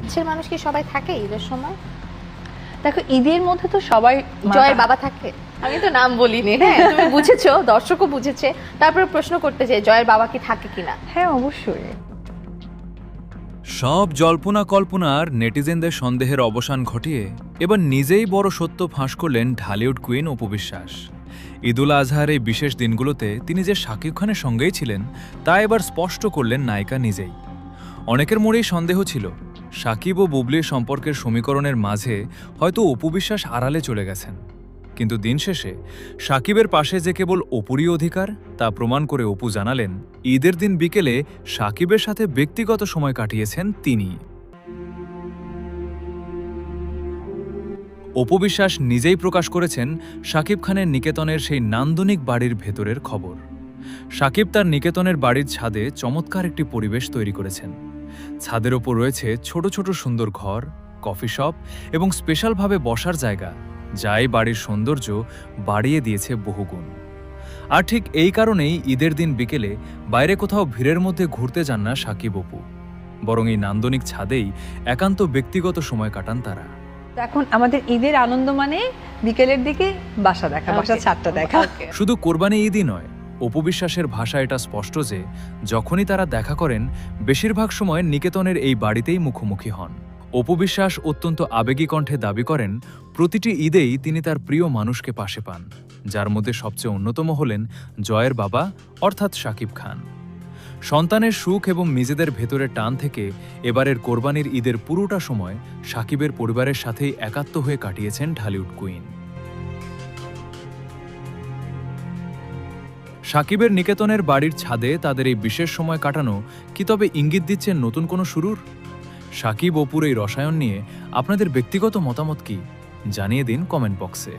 কাছের মানুষ কি সবাই থাকে ঈদের সময়? দেখো ঈদের মধ্যে তো সবাই জয়ের বাবা থাকে? আমি তো নাম বলিনি, হ্যাঁ তুমি বুঝেছো, দর্শকও বুঝেছে, তারপরে প্রশ্ন করতে চাই জয়ের বাবা কি থাকে কিনা। হ্যাঁ অবশ্যই। সব জল্পনা কল্পনার নেটিজেনদের সন্দেহের অবসান ঘটিয়ে এবার নিজেই বড় সত্য ফাঁস করলেন ঢালিউড কুইন অপু বিশ্বাস। ঈদুল আজহার এই বিশেষ দিনগুলোতে তিনি যে শাকিব খানের সঙ্গেই ছিলেন তা এবার স্পষ্ট করলেন নায়িকা নিজেই। অনেকের মনেই সন্দেহ ছিল শাকিব ও বুবলির সম্পর্কের সমীকরণের মাঝে হয়তো অপু বিশ্বাস আড়ালে চলে গেছেন, কিন্তু দিন শেষে শাকিবের পাশে যে কেবল অপুরই অধিকার তা প্রমাণ করে অপু জানালেন ঈদের দিন বিকেলে শাকিবের সাথে ব্যক্তিগত সময় কাটিয়েছেন তিনি। অপু বিশ্বাস নিজেই প্রকাশ করেছেন শাকিব খানের নিকেতনের সেই নান্দনিক বাড়ির ভেতরের খবর। শাকিব তার নিকেতনের বাড়ির ছাদে চমৎকার একটি পরিবেশ তৈরি করেছেন। ছাদের ওপর রয়েছে ছোট ছোট সুন্দর ঘর, কফি শপ এবং স্পেশালভাবে বসার জায়গা, যা এই বাড়ির সৌন্দর্য বাড়িয়ে দিয়েছে বহুগুণ। আর ঠিক এই কারণেই ঈদের দিন বিকেলে বাইরে কোথাও ভিড়ের মধ্যে ঘুরতে যান না শাকিব অপু, বরং এই নান্দনিক ছাদেই একান্ত ব্যক্তিগত সময় কাটান তারা। এখন আমাদের ঈদের আনন্দ মানে বিকেলের দিকে বাসা দেখা, বাসার ছাদটা দেখা। শুধু কোরবানি ঈদই নয়, অপু বিশ্বাসের ভাষা এটা স্পষ্ট যে যখনই তারা দেখা করেন বেশিরভাগ সময় নিকেতনের এই বাড়িতেই মুখোমুখি হন। অপু বিশ্বাস অত্যন্ত আবেগী কণ্ঠে দাবি করেন প্রতিটি ঈদেই তিনি তার প্রিয় মানুষকে পাশে পান, যার মধ্যে সবচেয়ে অন্যতম হলেন জয়ের বাবা অর্থাৎ শাকিব খান। সন্তানের সুখ এবং নিজেদের ভেতরের টান থেকে এবারের কোরবানির ঈদের পুরোটা সময় শাকিবের পরিবারের সাথেই একাত্ম হয়ে কাটিয়েছেন ঢালিউড কুইন। শাকিবের নিকেতনের বাড়ির ছাদে তাদের এই বিশেষ সময় কাটানো কি তবে ইঙ্গিত দিচ্ছেন নতুন কোনো শুরুর? শাকিব অপুর এই রসায়ন নিয়ে আপনাদের ব্যক্তিগত মতামত কি জানিয়ে দিন কমেন্ট বক্সে।